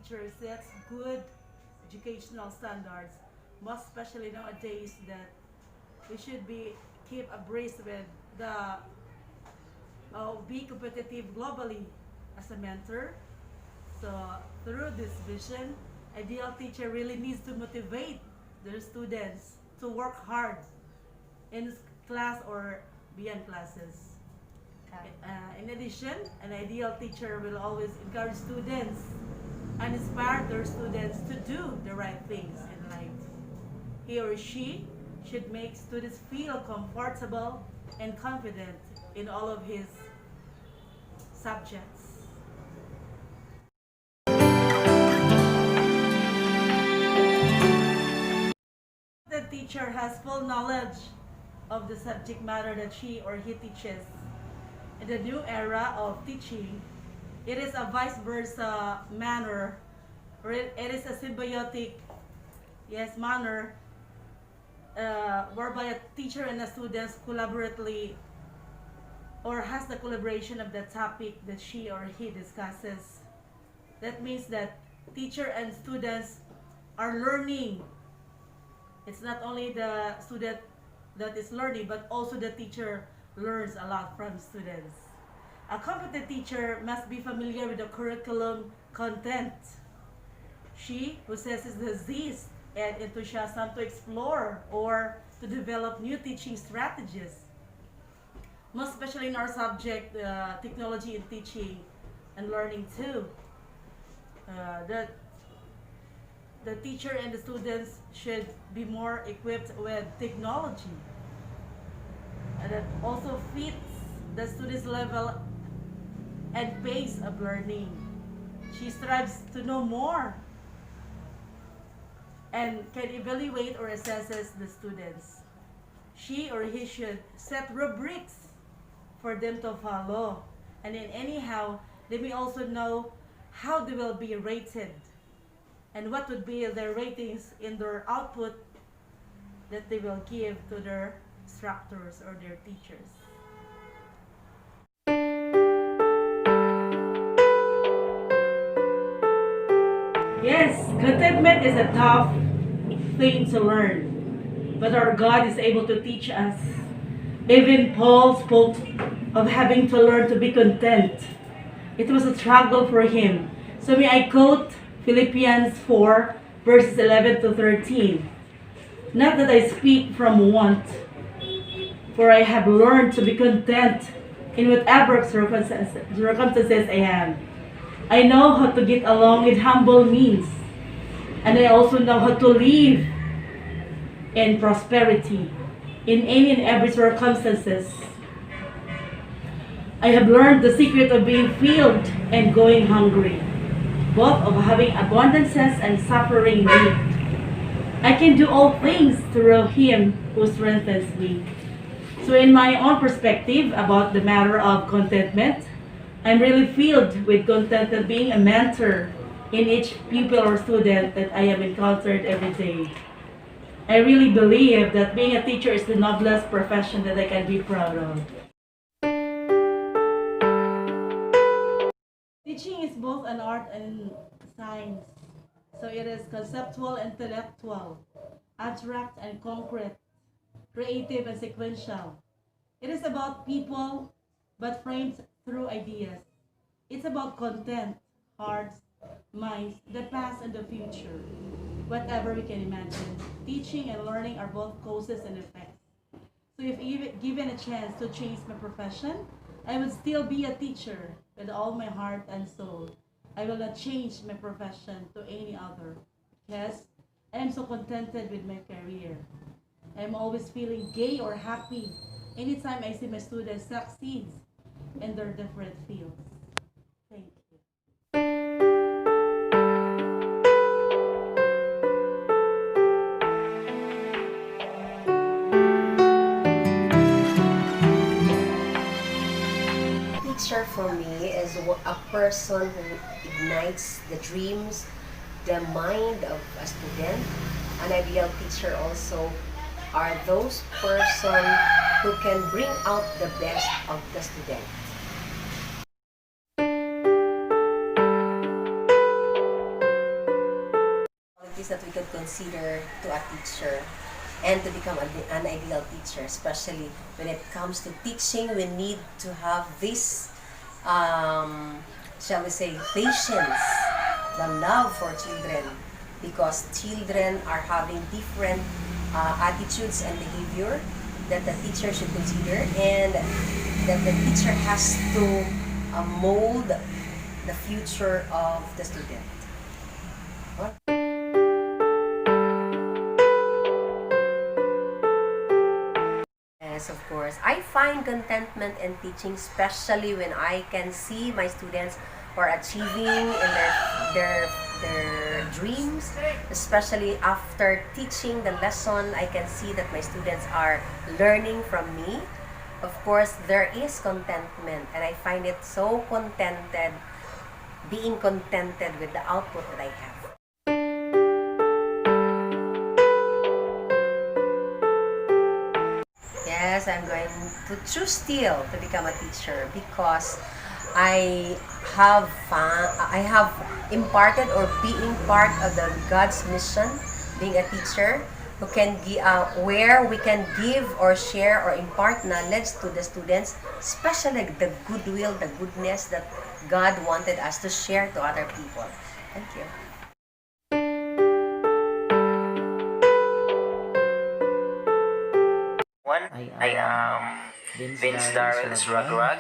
teacher sets good educational standards, most especially nowadays that we should be keep abreast with the be competitive globally as a mentor. So through this vision, ideal teacher really needs to motivate their students to work hard in class or beyond classes. In addition, an ideal teacher will always encourage students and inspire their students to do the right things in life. He or she should make students feel comfortable and confident in all of his subjects. The teacher has full knowledge of the subject matter that she or he teaches. In the new era of teaching, it is a vice versa manner, or it is a symbiotic, yes, manner, whereby a teacher and a student collaboratively or has the collaboration of the topic that she or he discusses. That means that teacher and students are learning. It's not only the student that is learning, but also the teacher learns a lot from students. A competent teacher must be familiar with the curriculum content. She possesses the zest and enthusiasm to explore or to develop new teaching strategies. Most especially in our subject, technology in teaching and learning too. The teacher and the students should be more equipped with technology. And that also fits the student's level and pace of learning. She strives to know more and can evaluate or assesses the students. She or he should set rubrics for them to follow. And then anyhow, they may also know how they will be rated and what would be their ratings in their output that they will give to their instructors or their teachers. Yes, contentment is a tough thing to learn, but our God is able to teach us. Even Paul spoke of having to learn to be content. It was a struggle for him. So may I quote Philippians 4, verses 11 to 13. Not that I speak from want, for I have learned to be content in whatever circumstances I am. I know how to get along with humble means, and I also know how to live in prosperity in any and every circumstances. I have learned the secret of being filled and going hungry, both of having abundances and suffering need. I can do all things through Him who strengthens me. So in my own perspective about the matter of contentment, I'm really filled with contentment being a mentor in each pupil or student that I have encountered every day. I really believe that being a teacher is the noblest profession that I can be proud of. Teaching is both an art and science. So it is conceptual, intellectual, abstract and concrete, creative and sequential. It is about people, but framed through ideas. It's about content, hearts, minds, the past and the future. Whatever we can imagine. Teaching and learning are both causes and effects. So if given a chance to change my profession, I would still be a teacher with all my heart and soul. I will not change my profession to any other because I am so contented with my career. I am always feeling gay or happy anytime I see my students succeed in their different fields. Thank you. Teacher for me is a person who ignites the dreams, the mind of a student. An ideal teacher also are those person who can bring out the best of the student. consider to a teacher and to become an ideal teacher, especially when it comes to teaching. We need to have this, shall we say, patience, the love for children, because children are having different attitudes and behavior that the teacher should consider, and that the teacher has to mold the future of the student. Yes, of course. I find contentment in teaching, especially when I can see my students who are achieving in their dreams. Especially after teaching the lesson, I can see that my students are learning from me. Of course, there is contentment, and I find it so contented, being contented with the output that I have. Yes, I'm going to choose still to become a teacher, because I have imparted or being part of the God's mission, being a teacher who can where we can give or share or impart knowledge to the students, especially the goodwill, the goodness that God wanted us to share to other people. Thank you. I am Vince Darrell's Ragrag,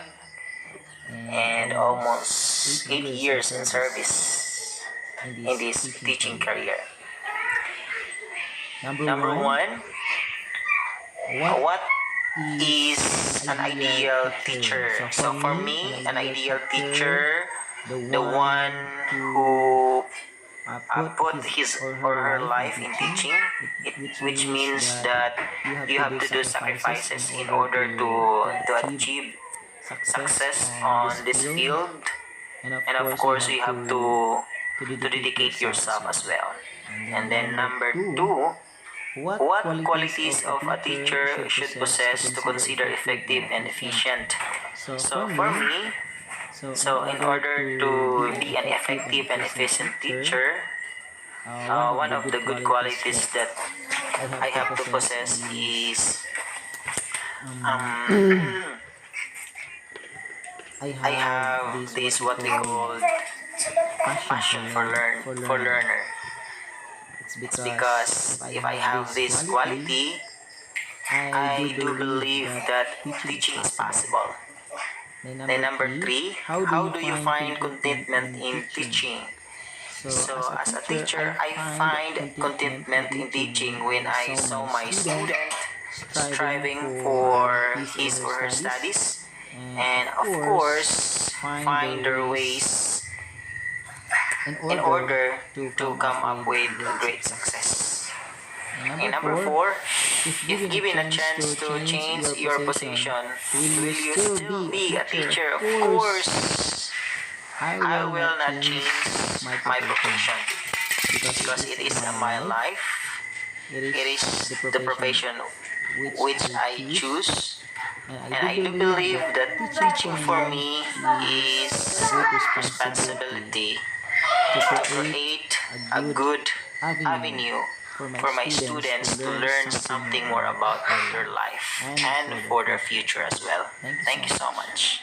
and almost 8 years in service in this teaching career. Number one, what is an ideal teacher? So for me, an ideal teacher, the one who put his or her life in teaching, which means that you have to do sacrifices in order to achieve success on this field, and of course you have to dedicate yourself as well. And then number two, what qualities of a teacher should possess to consider effective and efficient? So for me, in order to be an effective and efficient teacher, one of the good qualities that I have to possess is I have this what we call passion for learner. It's because if I have this quality, I do believe that teaching is possible. Then number three, how do you find contentment in teaching? So as a teacher, I find contentment in teaching when I saw my student striving for his or her studies, and of course find their ways in order to come up with great success. And number four, if given a chance to change your position, will you still be a teacher? Of course, I will not change my profession, because it is my life. It is the profession which I choose, and I do believe that teaching for me is responsibility to create a good avenue for my students to learn something more about their life and for their future as well. Thank you so much.